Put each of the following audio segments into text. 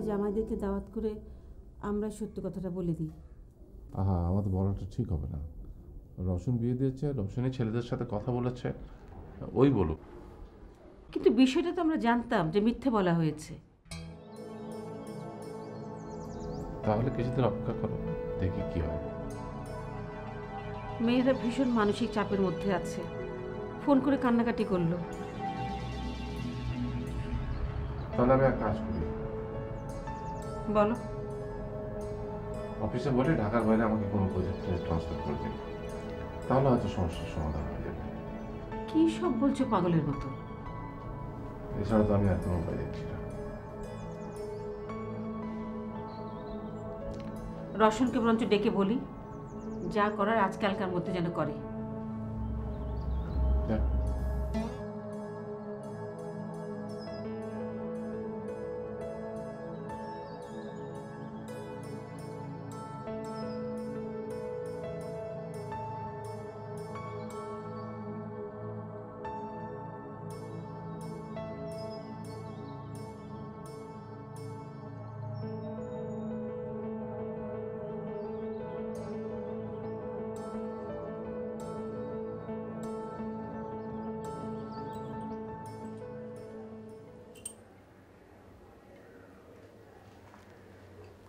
হয় জামাইদেরকে দাওয়াত করে আমরা সত্য কথাটা বলে দিই। আহা, আমাদের বলাটা ঠিক হবে না। রওশন বিয়ে দিয়েছে, রওশনই ছেলেদের সাথে কথা বলেছে, ওই বলুক। কিন্তু বিষয়টা তো আমরা জানতাম যে মিথ্যে বলা হয়েছে। তাহলে কিছুদিন অপেক্ষা করো, দেখি কি হয়। মেয়েরা ভীষণ মানসিক চাপের মধ্যে আছে, ফোন করে কান্নাকাটি করলো। তাহলে আমি এক কাজ করি, বলো। অফিসে বলে ঢাকার বাইরে আমাকে কোনো প্রজেক্টে ট্রান্সফার করে দিন, তাহলে হয়তো সমস্যার সমাধান হয়ে যাবে। কি সব বলছো পাগলের মতো? এছাড়া তো আমি আর কোনো উপায় দেখছি না। রওশনকে বরঞ্চ ডেকে বলি, যা করার আজকালকার মধ্যে যেন করে।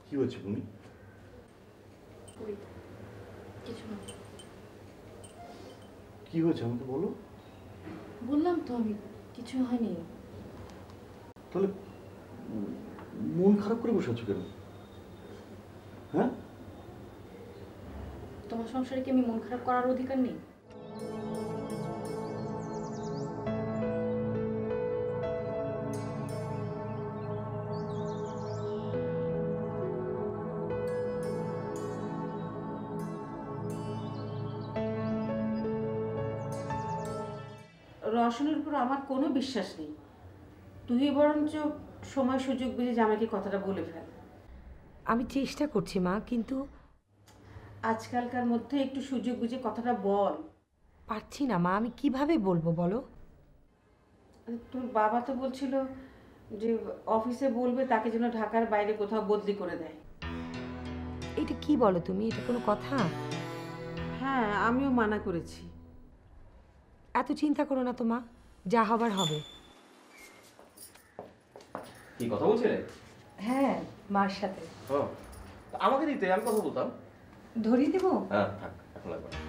কি হয়েছে তুমি? কিছু না। কি হয়েছে আমাকে বলো। বললাম তো আমি, কিছু হয়নি। তাহলে মন খারাপ করে বসে আছো কেন? হ্যাঁ, তোমার সংসারে কি আমি মন খারাপ করার অধিকার নেই? রওশনের উপর আমার কোনো বিশ্বাস নেই। তুই বরঞ্চ সময় সুযোগ বুঝে জামাইকে কথাটা বলে ফেল। আমি চেষ্টা করছি মা, কিন্তু আজকালকার মধ্যে একটু সুযোগ বুঝে কথাটা বল। পারছি না মা, আমি কিভাবে বলবো বলো? তোর বাবা তো বলছিল যে অফিসে বলবে তাকে যেন ঢাকার বাইরে কোথাও বদলি করে দেয়। এটা কি বলো তুমি? এটা কোনো কথা? হ্যাঁ, আমিও মানা করেছি। এত চিন্তা করো না তো মা, যা হবার হবে। কি কথা বলছিলে? হ্যাঁ, মার সাথে। আমাকে দিতে, আমি কথা বলতাম। ধরিয়ে দেবো? হ্যাঁ থাক, এখন লাগবে না।